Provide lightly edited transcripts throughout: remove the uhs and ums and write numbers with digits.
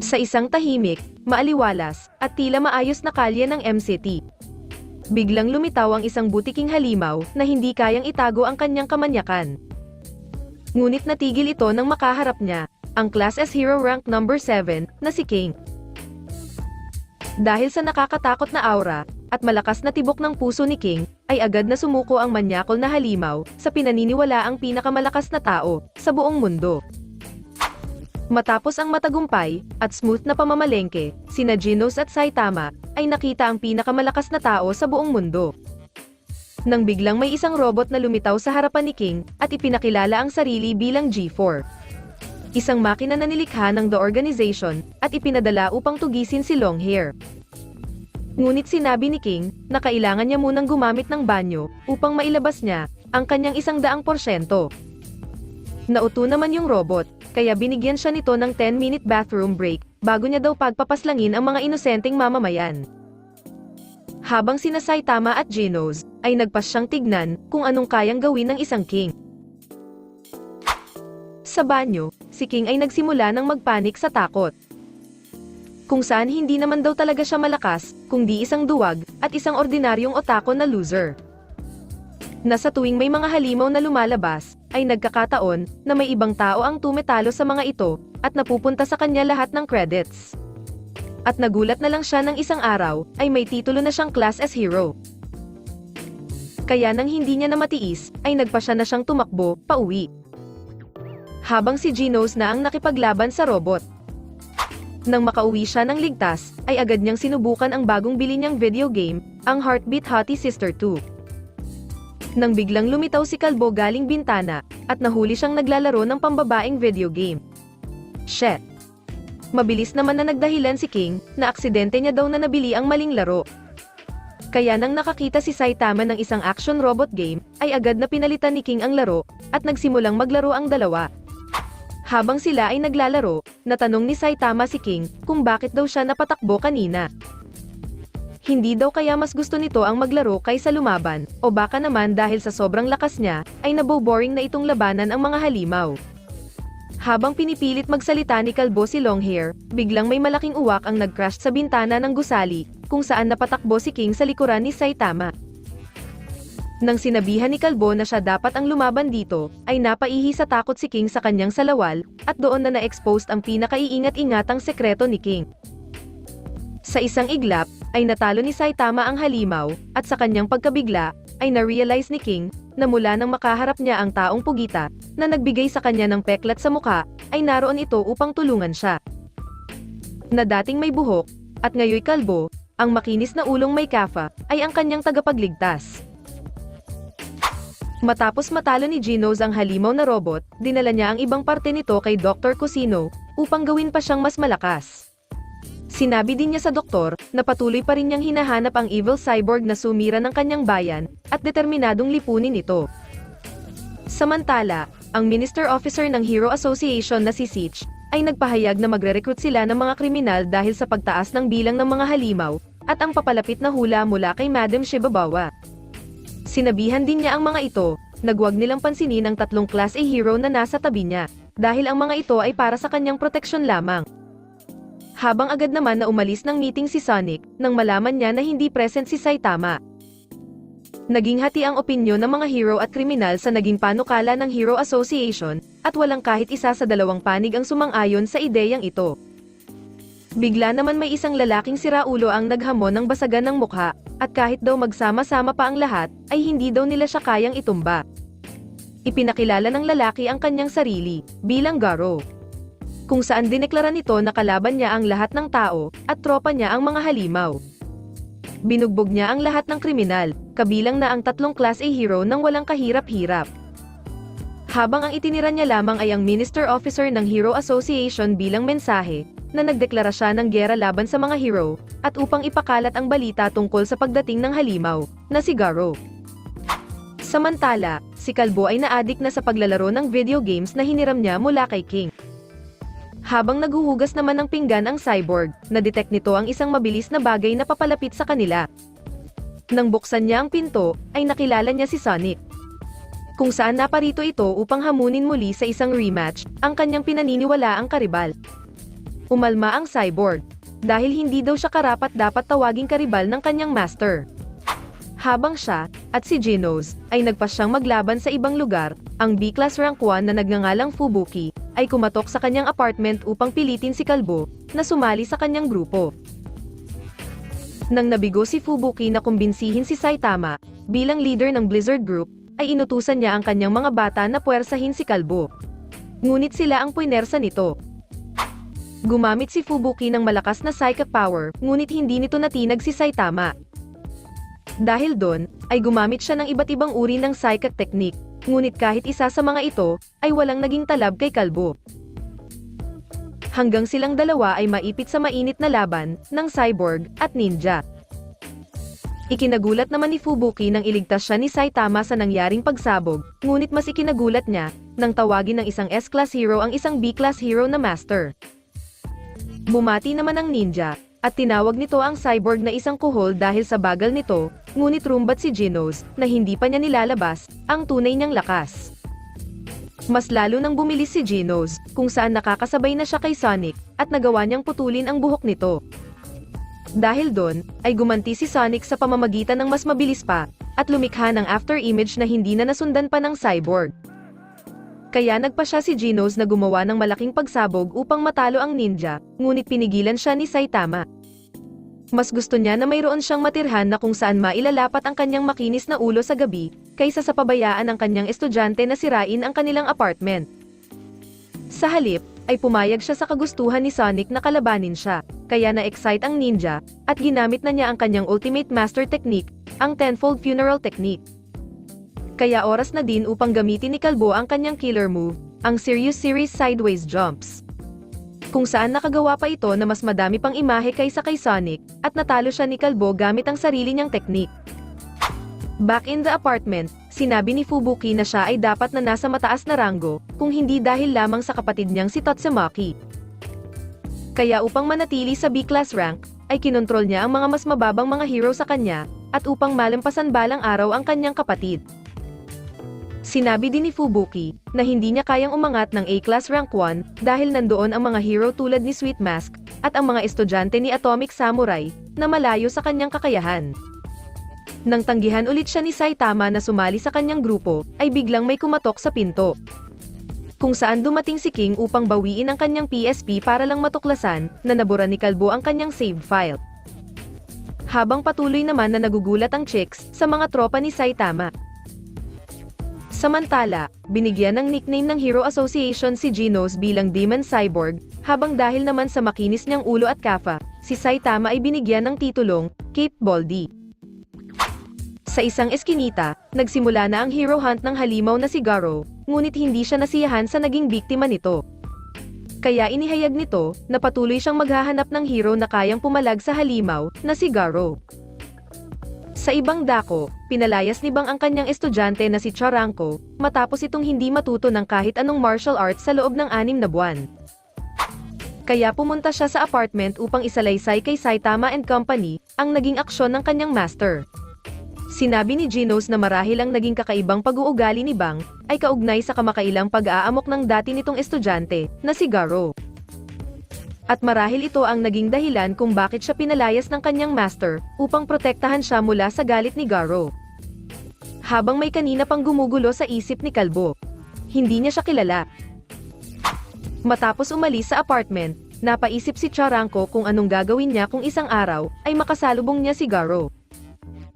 Sa isang tahimik, maaliwalas, at tila maayos na kalye ng MCT, biglang lumitaw ang isang butiking halimaw na hindi kayang itago ang kanyang kamanyakan. Ngunit natigil ito nang makaharap niya ang Class S Hero Rank number 7 na si King. Dahil sa nakakatakot na aura at malakas na tibok ng puso ni King, ay agad na sumuko ang manyakol na halimaw sa pinaniniwalaang pinakamalakas na tao sa buong mundo. Matapos ang matagumpay at smooth na pamamalengke, sina Genos at Saitama ay nakita ang pinakamalakas na tao sa buong mundo. Nang biglang may isang robot na lumitaw sa harapan ni King at ipinakilala ang sarili bilang G4. Isang makina na nilikha ng The Organization at ipinadala upang tugisin si Longhair. Ngunit sinabi ni King na kailangan niya munang gumamit ng banyo upang mailabas niya ang kanyang 100%. Nauto naman yung robot, kaya binigyan siya nito ng 10-minute bathroom break bago niya daw pagpapaslangin ang mga inosenteng mamamayan. Habang sina Saitama at Genos ay nagpasyang tignan kung anong kayang gawin ng isang King. Sa banyo, si King ay nagsimula ng magpanik sa takot. Kung saan hindi naman daw talaga siya malakas, kundi isang duwag at isang ordinaryong otako na loser. Na sa tuwing may mga halimaw na lumalabas, ay nagkakataon na may ibang tao ang tumetalo sa mga ito at napupunta sa kanya lahat ng credits. At nagulat na lang siya ng isang araw ay may titulo na siyang Class S Hero. Kaya nang hindi niya na matiis, ay nagpasya na siyang tumakbo pauwi. Habang si Genos na ang nakipaglaban sa robot. Nang makauwi siya ng ligtas, ay agad niyang sinubukan ang bagong bili niyang video game, ang Heartbeat Hottie Sister 2. Nang biglang lumitaw si Kalbo galing bintana, at nahuli siyang naglalaro ng pambabaeng video game. Shit! Mabilis naman na nagdahilan si King, na aksidente niya daw na nabili ang maling laro. Kaya nang nakakita si Saitama ng isang action robot game, ay agad na pinalitan ni King ang laro, at nagsimulang maglaro ang dalawa. Habang sila ay naglalaro, natanong ni Saitama si King kung bakit daw siya napatakbo kanina. Hindi daw kaya mas gusto nito ang maglaro kaysa lumaban, o baka naman dahil sa sobrang lakas niya, ay naboboring na itong labanan ang mga halimaw. Habang pinipilit magsalita ni Kalbo si Longhair, biglang may malaking uwak ang nag-crash sa bintana ng gusali, kung saan napatakbo si King sa likuran ni Saitama. Nang sinabihan ni Kalbo na siya dapat ang lumaban dito, ay napaihi sa takot si King sa kanyang salawal, at doon na na-exposed ang pinakaiingat-ingatang sekreto ni King. Sa isang iglap, ay natalo ni Saitama ang halimaw, at sa kanyang pagkabigla, ay na-realize ni King, na mula nang makaharap niya ang taong pugita, na nagbigay sa kanya ng peklat sa mukha, ay naroon ito upang tulungan siya. Na dating may buhok, at ngayoy kalbo, ang makinis na ulong may kafa, ay ang kanyang tagapagligtas. Matapos matalo ni Genos ang halimaw na robot, dinala niya ang ibang parte nito kay Dr. Cosino, upang gawin pa siyang mas malakas. Sinabi din niya sa doktor, na patuloy pa rin niyang hinahanap ang evil cyborg na sumira ng kanyang bayan, at determinadong lipunin ito. Samantala, ang Minister Officer ng Hero Association na si Sitch, ay nagpahayag na magre-recruit sila ng mga kriminal dahil sa pagtaas ng bilang ng mga halimaw, at ang papalapit na hula mula kay Madam Shibabawa. Sinabihan din niya ang mga ito, na huwag nilang pansinin ang 3 Class A hero na nasa tabi niya, dahil ang mga ito ay para sa kanyang proteksyon lamang. Habang agad naman na umalis ng meeting si Sonic, nang malaman niya na hindi present si Saitama. Naging hati ang opinyon ng mga hero at kriminal sa naging panukala ng Hero Association, at walang kahit isa sa dalawang panig ang sumang-ayon sa ideyang ito. Bigla naman may isang lalaking siraulo ang naghamon ng basagan ng mukha, at kahit daw magsama-sama pa ang lahat, ay hindi daw nila siya kayang itumba. Ipinakilala ng lalaki ang kanyang sarili, bilang Garo. Kung saan dineklara nito na kalaban niya ang lahat ng tao, at tropa niya ang mga halimaw. Binugbog niya ang lahat ng kriminal, kabilang na ang 3 Class A hero nang walang kahirap-hirap. Habang ang itinira niya lamang ay ang Minister Officer ng Hero Association bilang mensahe, na nagdeklara siya ng giyera laban sa mga hero, at upang ipakalat ang balita tungkol sa pagdating ng halimaw, na si Garo. Samantala, si Kalbo ay naadik na sa paglalaro ng video games na hiniram niya mula kay King. Habang naghuhugas naman ng pinggan ang cyborg, na-detect nito ang isang mabilis na bagay na papalapit sa kanila. Nang buksan niya ang pinto, ay nakilala niya si Sonic. kung saan naparito ito upang hamunin muli sa isang rematch, ang kanyang pinaniniwalaang karibal. Umalma ang Cyborg, dahil hindi daw siya karapat-dapat tawaging karibal ng kanyang master. Habang siya, at si Genos, ay nagpasyang maglaban sa ibang lugar, ang B-Class Rank 1 na nagngangalang Fubuki, ay kumatok sa kanyang apartment upang pilitin si Kalbo, na sumali sa kanyang grupo. Nang nabigo si Fubuki na kumbinsihin si Saitama, bilang leader ng Blizzard Group, ay inutusan niya ang kanyang mga bata na puwersahin si Kalbo. Ngunit sila ang puinersa nito. Gumamit si Fubuki ng malakas na psychic power, ngunit hindi nito natinag si Saitama. Dahil doon, ay gumamit siya ng iba't ibang uri ng psychic technique, ngunit kahit isa sa mga ito, ay walang naging talab kay Kalbo. Hanggang silang dalawa ay maipit sa mainit na laban, ng Cyborg, at Ninja. Ikinagulat naman ni Fubuki nang iligtas siya ni Saitama sa nangyaring pagsabog, ngunit mas ikinagulat niya, nang tawagin ng isang S-Class hero ang isang B-Class hero na master. Bumati naman ang Ninja, at tinawag nito ang Cyborg na isang kuhol dahil sa bagal nito, ngunit rumbat si Genos, na hindi pa niya nilalabas, ang tunay niyang lakas. Mas lalo nang bumilis si Genos, kung saan nakakasabay na siya kay Sonic, at nagawa niyang putulin ang buhok nito. Dahil doon, ay gumanti si Sonic sa pamamagitan ng mas mabilis pa, at lumikha ng after image na hindi na nasundan pa ng Cyborg. Kaya nagpa siya si Genos na gumawa ng malaking pagsabog upang matalo ang Ninja, ngunit pinigilan siya ni Saitama. Mas gusto niya na mayroon siyang matirhan na kung saan mailalapat ang kanyang makinis na ulo sa gabi, kaysa sa pabayaan ng kanyang estudyante na sirain ang kanilang apartment. Sa halip, ay pumayag siya sa kagustuhan ni Sonic na kalabanin siya, kaya na-excite ang Ninja, at ginamit na niya ang kanyang ultimate master technique, ang tenfold funeral technique. Kaya oras na din upang gamitin ni Kalbo ang kanyang killer move, ang Serious Series Sideways Jumps. Kung saan nakagawa pa ito na mas madami pang imahe kaysa kay Sonic, at natalo siya ni Kalbo gamit ang sarili niyang technique. Back in the apartment, sinabi ni Fubuki na siya ay dapat na nasa mataas na ranggo, kung hindi dahil lamang sa kapatid niyang si Tatsumaki. Kaya upang manatili sa B-Class rank, ay kinontrol niya ang mga mas mababang mga hero sa kanya, at upang malampasan balang araw ang kanyang kapatid. Sinabi din ni Fubuki, na hindi niya kayang umangat ng A-Class Rank 1, dahil nandoon ang mga hero tulad ni Sweet Mask, at ang mga estudyante ni Atomic Samurai, na malayo sa kanyang kakayahan. Nang tanggihan ulit siya ni Saitama na sumali sa kanyang grupo, ay biglang may kumatok sa pinto. Kung saan dumating si King upang bawiin ang kanyang PSP para lang matuklasan, na nabura ni Kalbo ang kanyang save file. Habang patuloy naman na nagugulat ang chicks, sa mga tropa ni Saitama. Samantala, binigyan ng nickname ng Hero Association si Genos bilang Demon Cyborg, habang dahil naman sa makinis niyang ulo at kafa, si Saitama ay binigyan ng titulong, Cape Baldy. Sa isang eskinita, nagsimula na ang hero hunt ng halimaw na si Garo, ngunit hindi siya nasiyahan sa naging biktima nito. Kaya inihayag nito, na patuloy siyang maghahanap ng hero na kayang pumalag sa halimaw, na si Garo. Sa ibang dako, pinalayas ni Bang ang kanyang estudyante na si Charanko, matapos itong hindi matuto ng kahit anong martial arts sa loob ng 6 na buwan. Kaya pumunta siya sa apartment upang isalaysay kay Saitama and Company, ang naging aksyon ng kanyang master. Sinabi ni Genos na marahil ang naging kakaibang pag-uugali ni Bang, ay kaugnay sa kamakailang pag-aamok ng dati nitong estudyante, na si Garo. At marahil ito ang naging dahilan kung bakit siya pinalayas ng kanyang master, upang protektahan siya mula sa galit ni Garo. Habang may kanina pang gumugulo sa isip ni Kalbo. Hindi niya siya kilala. Matapos umalis sa apartment, napaisip si Charanko kung anong gagawin niya kung isang araw, ay makasalubong niya si Garo.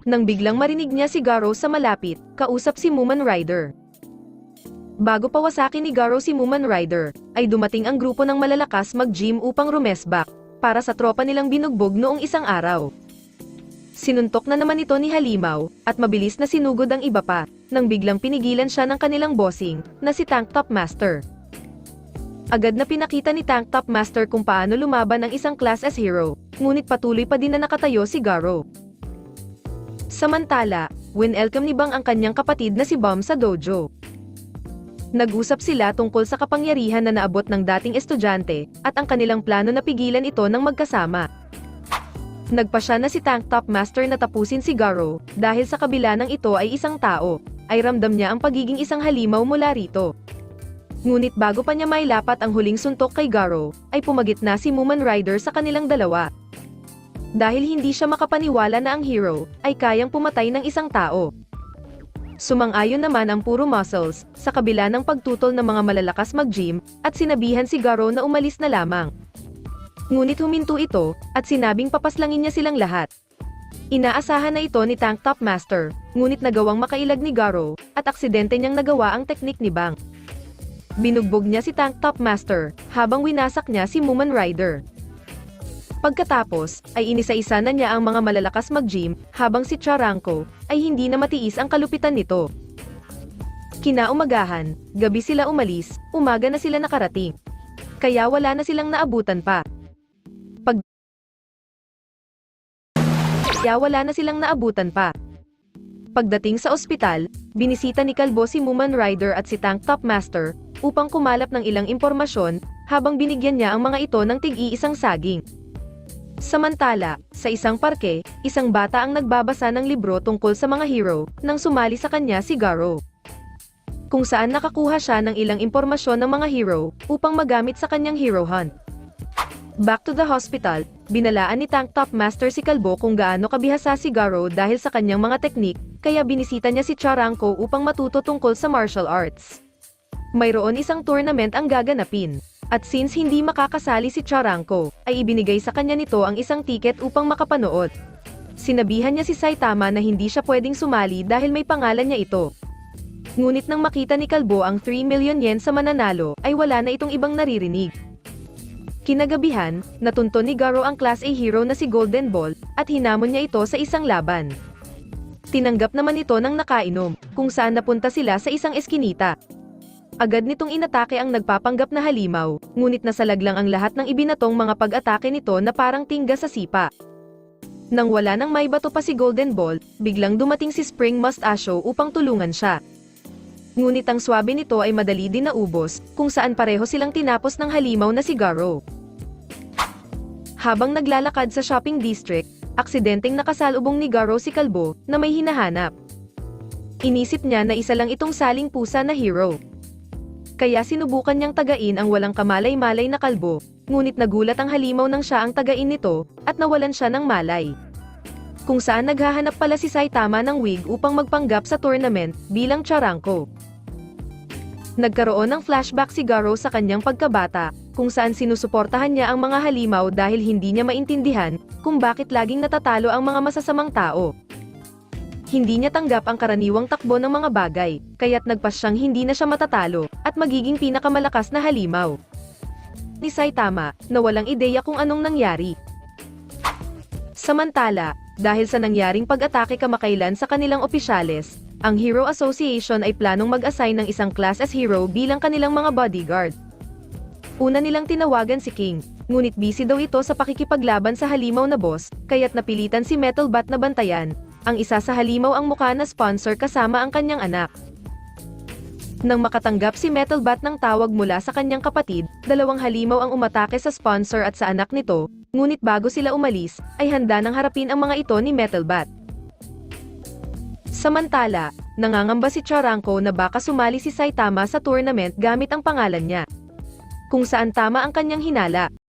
Nang biglang marinig niya si Garo sa malapit, kausap si Muman Rider. Bago pawasakin ni Garo si Muman Rider, ay dumating ang grupo ng malalakas mag-gym upang rumesbak, para sa tropa nilang binugbog noong isang araw. Sinuntok na naman ito ni Halimaw, at mabilis na sinugod ang iba pa, nang biglang pinigilan siya ng kanilang bossing, na si Tank Top Master. Agad na pinakita ni Tank Top Master kung paano lumaban ang isang Class S hero, ngunit patuloy pa din na nakatayo si Garo. Samantala, winelcome ni Bang ang kanyang kapatid na si Bomb sa dojo. Nag-usap sila tungkol sa kapangyarihan na naabot ng dating estudyante, at ang kanilang plano na pigilan ito ng magkasama. Nagpasya na si Tank Top Master na tapusin si Garo, dahil sa kabila ng ito ay isang tao. ay ramdam niya ang pagiging isang halimaw mula rito. Ngunit bago pa niya mailapat ang huling suntok kay Garo, ay pumagit na si Muman Rider sa kanilang dalawa. Dahil hindi siya makapaniwala na ang hero, ay kayang pumatay ng isang tao. Sumang-ayon naman ang puro muscles, sa kabila ng pagtutol ng mga malalakas mag-gym, at sinabihan si Garo na umalis na lamang. Ngunit huminto ito, at sinabing papaslangin niya silang lahat. Inaasahan na ito ni Tank Top Master, ngunit nagawang makailag ni Garo, at aksidente niyang nagawa ang teknik ni Bang. Binugbog niya si Tank Top Master, habang winasak niya si Muman Rider. Pagkatapos, ay inisa-isa na niya ang mga malalakas mag-gym, habang si Charanko, ay hindi na matiis ang kalupitan nito. Kinaumagahan, gabi sila umalis, umaga na sila nakarating. Kaya wala na silang naabutan pa. Pagdating sa ospital, binisita ni Kalbo si Muman Rider at si Tank Top Master, upang kumalap ng ilang impormasyon, habang binigyan niya ang mga ito ng tig-iisang saging. Samantala, sa isang parke, isang bata ang nagbabasa ng libro tungkol sa mga hero, nang sumali sa kanya si Garo. Kung saan nakakuha siya ng ilang impormasyon ng mga hero, upang magamit sa kanyang hero hunt. Back to the hospital, binalaan ni Tank Top Master si Kalbo kung gaano kabihasa si Garo dahil sa kanyang mga teknik, kaya binisita niya si Charanko upang matuto tungkol sa martial arts. Mayroon isang tournament ang gaganapin. At since hindi makakasali si Charanko, ay ibinigay sa kanya nito ang isang tiket upang makapanood. Sinabihan niya si Saitama na hindi siya pwedeng sumali dahil may pangalan niya ito. Ngunit nang makita ni Kalbo ang 3 million yen sa mananalo, ay wala na itong ibang naririnig. Kinagabihan, natunto ni Garo ang Class A hero na si Golden Ball, at hinamon niya ito sa isang laban. Tinanggap naman ito ng nakainom, kung saan napunta sila sa isang eskinita. Agad nitong inatake ang nagpapanggap na halimaw, ngunit nasalaglang ang lahat ng ibinatong mga pag-atake nito na parang tingga sa sipa. Nang wala nang may bato pa si Golden Ball, biglang dumating si Spring Mustacho upang tulungan siya. Ngunit ang swabe nito ay madali din naubos, kung saan pareho silang tinapos ng halimaw na si Garo. Habang naglalakad sa shopping district, aksidenteng nakasalubong ni Garo si Kalbo, na may hinahanap. Inisip niya na isa lang itong saling pusa na hero. Kaya sinubukan niyang tagain ang walang kamalay-malay na kalbo, ngunit nagulat ang halimaw nang siya ang tagain nito, at nawalan siya ng malay. Kung saan naghahanap pala si Saitama ng wig upang magpanggap sa tournament, bilang Charanko. Nagkaroon ng flashback si Garo sa kanyang pagkabata, kung saan sinusuportahan niya ang mga halimaw dahil hindi niya maintindihan, kung bakit laging natatalo ang mga masasamang tao. Hindi niya tanggap ang karaniwang takbo ng mga bagay, kaya't nagpas siyang hindi na siya matatalo, at magiging pinakamalakas na halimaw. Ni Saitama, na walang ideya kung anong nangyari. Samantala, dahil sa nangyaring pag-atake kamakailan sa kanilang opisyales, ang Hero Association ay planong mag-assign ng isang class as hero bilang kanilang mga bodyguard. Una nilang tinawagan si King, ngunit busy daw ito sa pakikipaglaban sa halimaw na boss, kaya't napilitan si Metal Bat na bantayan. Ang isa sa halimaw ang mukha na sponsor kasama ang kanyang anak. Nang makatanggap si Metal Bat ng tawag mula sa kanyang kapatid, dalawang halimaw ang umatake sa sponsor at sa anak nito, ngunit bago sila umalis, ay handa nang harapin ang mga ito ni Metal Bat. Samantala, nangangamba si Charanko na baka sumali si Saitama sa tournament gamit ang pangalan niya. Kung saan tama ang kanyang hinala.